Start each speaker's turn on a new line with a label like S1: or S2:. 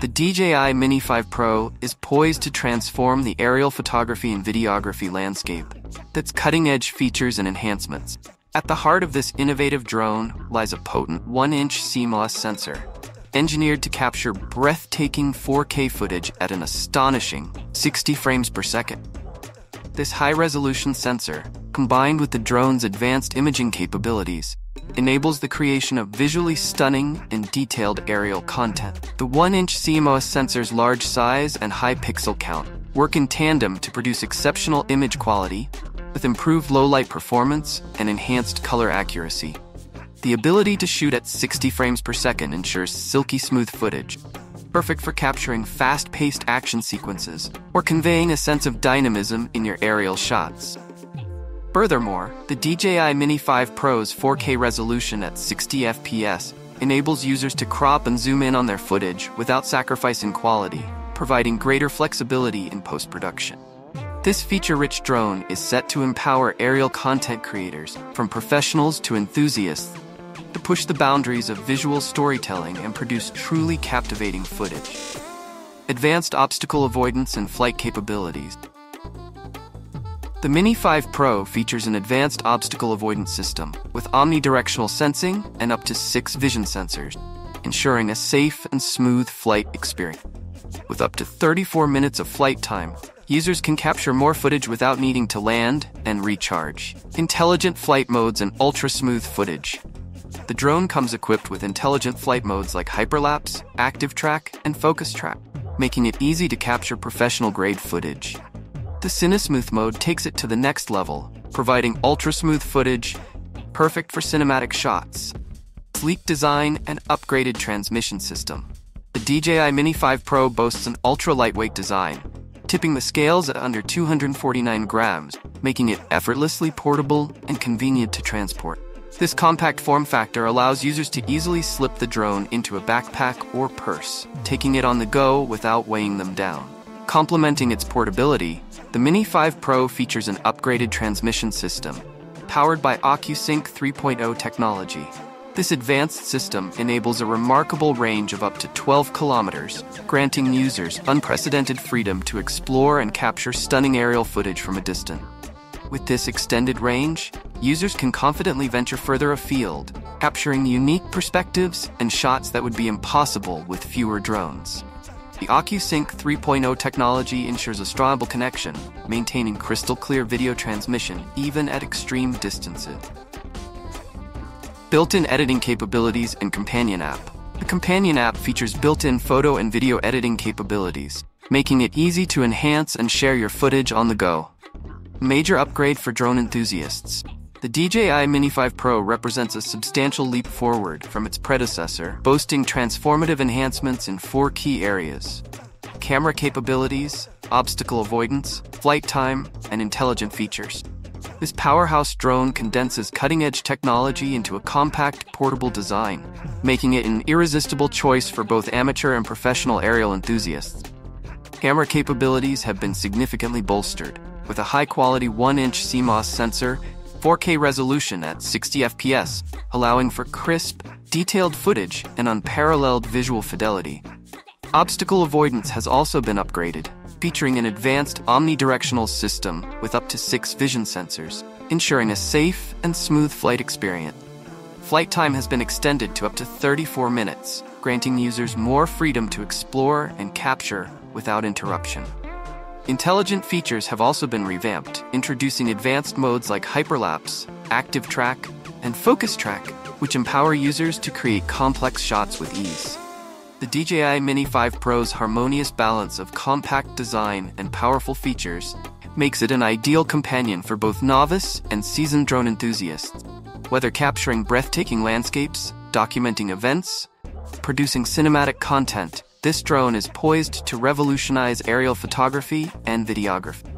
S1: The DJI Mini 5 Pro is poised to transform the aerial photography and videography landscape. That's cutting-edge features and enhancements. At the heart of this innovative drone lies a potent 1-inch CMOS sensor, engineered to capture breathtaking 4K footage at an astonishing 60 frames per second. This high-resolution sensor, combined with the drone's advanced imaging capabilities, enables the creation of visually stunning and detailed aerial content. The 1-inch CMOS sensor's large size and high pixel count work in tandem to produce exceptional image quality, with improved low-light performance and enhanced color accuracy. The ability to shoot at 60 frames per second ensures silky smooth footage, perfect for capturing fast-paced action sequences or conveying a sense of dynamism in your aerial shots. Furthermore, the DJI Mini 5 Pro's 4K resolution at 60 FPS enables users to crop and zoom in on their footage without sacrificing quality, providing greater flexibility in post-production. This feature-rich drone is set to empower aerial content creators, from professionals to enthusiasts, to push the boundaries of visual storytelling and produce truly captivating footage. Advanced obstacle avoidance and flight capabilities. The Mini 5 Pro features an advanced obstacle avoidance system with omnidirectional sensing and up to 6 vision sensors, ensuring a safe and smooth flight experience. With up to 34 minutes of flight time, users can capture more footage without needing to land and recharge. Intelligent flight modes and ultra-smooth footage. The drone comes equipped with intelligent flight modes like hyperlapse, active track, and focus track, making it easy to capture professional-grade footage. The CineSmooth mode takes it to the next level, providing ultra-smooth footage, perfect for cinematic shots. Sleek design and upgraded transmission system. The DJI Mini 5 Pro boasts an ultra-lightweight design, tipping the scales at under 249 grams, making it effortlessly portable and convenient to transport. This compact form factor allows users to easily slip the drone into a backpack or purse, taking it on the go without weighing them down. Complementing its portability, the Mini 5 Pro features an upgraded transmission system, powered by OcuSync 3.0 technology. This advanced system enables a remarkable range of up to 12 kilometers, granting users unprecedented freedom to explore and capture stunning aerial footage from a distance. With this extended range, users can confidently venture further afield, capturing unique perspectives and shots that would be impossible with fewer drones. The OcuSync 3.0 technology ensures a stable connection, maintaining crystal-clear video transmission even at extreme distances. Built-in editing capabilities and companion app. The companion app features built-in photo and video editing capabilities, making it easy to enhance and share your footage on the go. Major upgrade for drone enthusiasts. The DJI Mini 5 Pro represents a substantial leap forward from its predecessor, boasting transformative enhancements in 4 key areas: camera capabilities, obstacle avoidance, flight time, and intelligent features. This powerhouse drone condenses cutting-edge technology into a compact, portable design, making it an irresistible choice for both amateur and professional aerial enthusiasts. Camera capabilities have been significantly bolstered, with a high-quality 1-inch CMOS sensor, 4K resolution at 60 FPS, allowing for crisp, detailed footage and unparalleled visual fidelity. Obstacle avoidance has also been upgraded, featuring an advanced omnidirectional system with up to 6 vision sensors, ensuring a safe and smooth flight experience. Flight time has been extended to up to 34 minutes, granting users more freedom to explore and capture without interruption. Intelligent features have also been revamped, introducing advanced modes like hyperlapse, active track, and focus track, which empower users to create complex shots with ease. The DJI Mini 5 Pro's harmonious balance of compact design and powerful features makes it an ideal companion for both novice and seasoned drone enthusiasts. Whether capturing breathtaking landscapes, documenting events, producing cinematic content, this drone is poised to revolutionize aerial photography and videography.